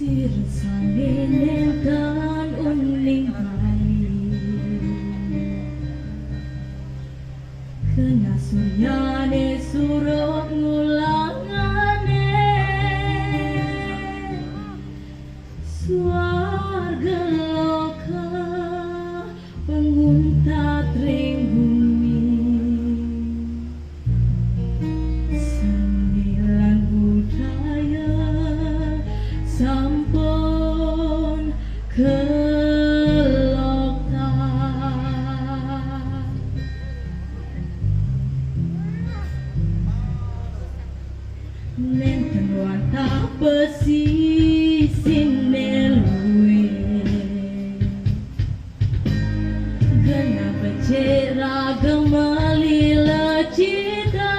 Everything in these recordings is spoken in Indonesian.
Sirsange nentan uning hai kena suryane suruh ngulangane swarga loka penguntat ring bumi sembilan budaya sampun keloktan nenten wantah pesisine luwe gena becera gemelila cita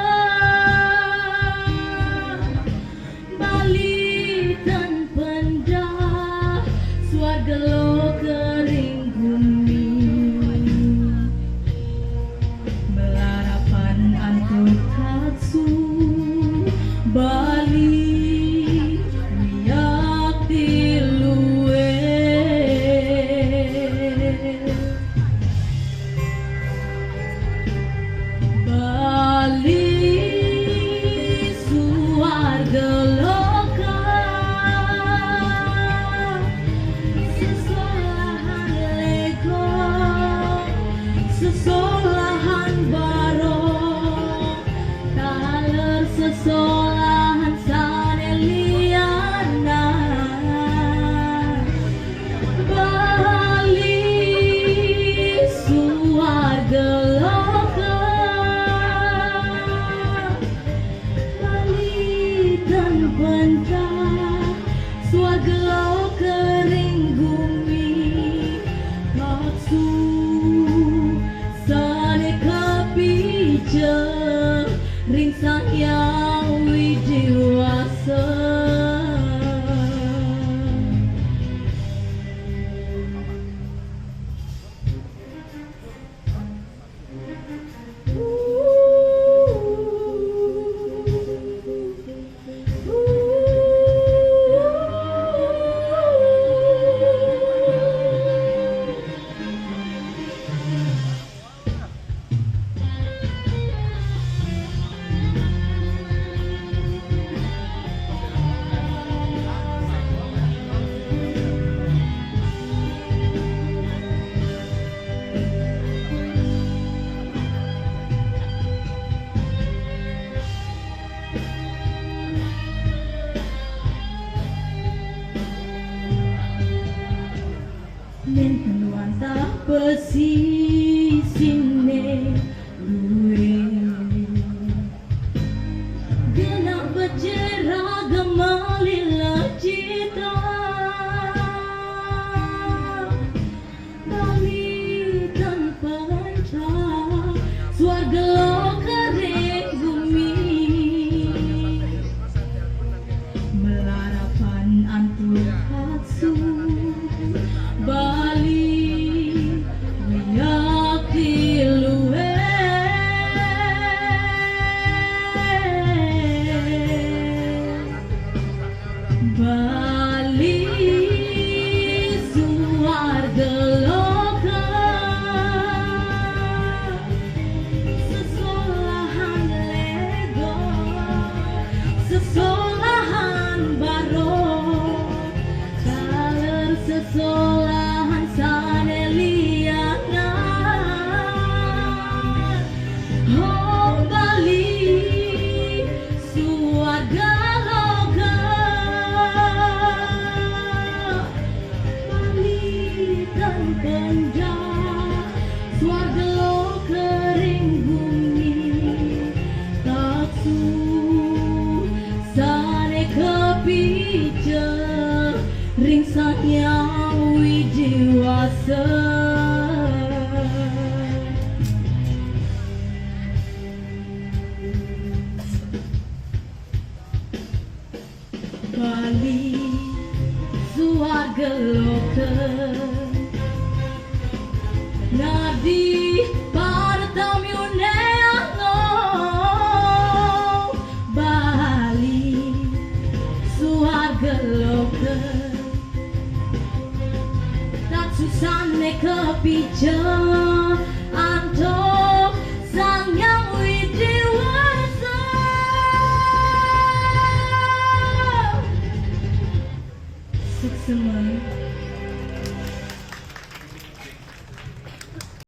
Bali dan pendah swarga lo kering bumi melarapan antuk tatsu Bali riak diluwe Bali swarga loka sesolahan lego sesolahan baro taler sesolahan saneliana Bali swarga loka Bali dan pendah swarga loka ring bumi maksud sane kapija ring sayang widiwasa nenten wantah pesisine luwe genap becera gemalila cita Bali dan panca swarga lo kering bumi melarapan antuk hatsu Bali riak diluwe Bali swarga loka sesolahan lego sesolahan baro taler sesolahan saneliana oh Bali swarga loka Bali dan pendah swarga lo kering bumi taksu sane kepija ring sayang widiwasa Bali swarga loka nadi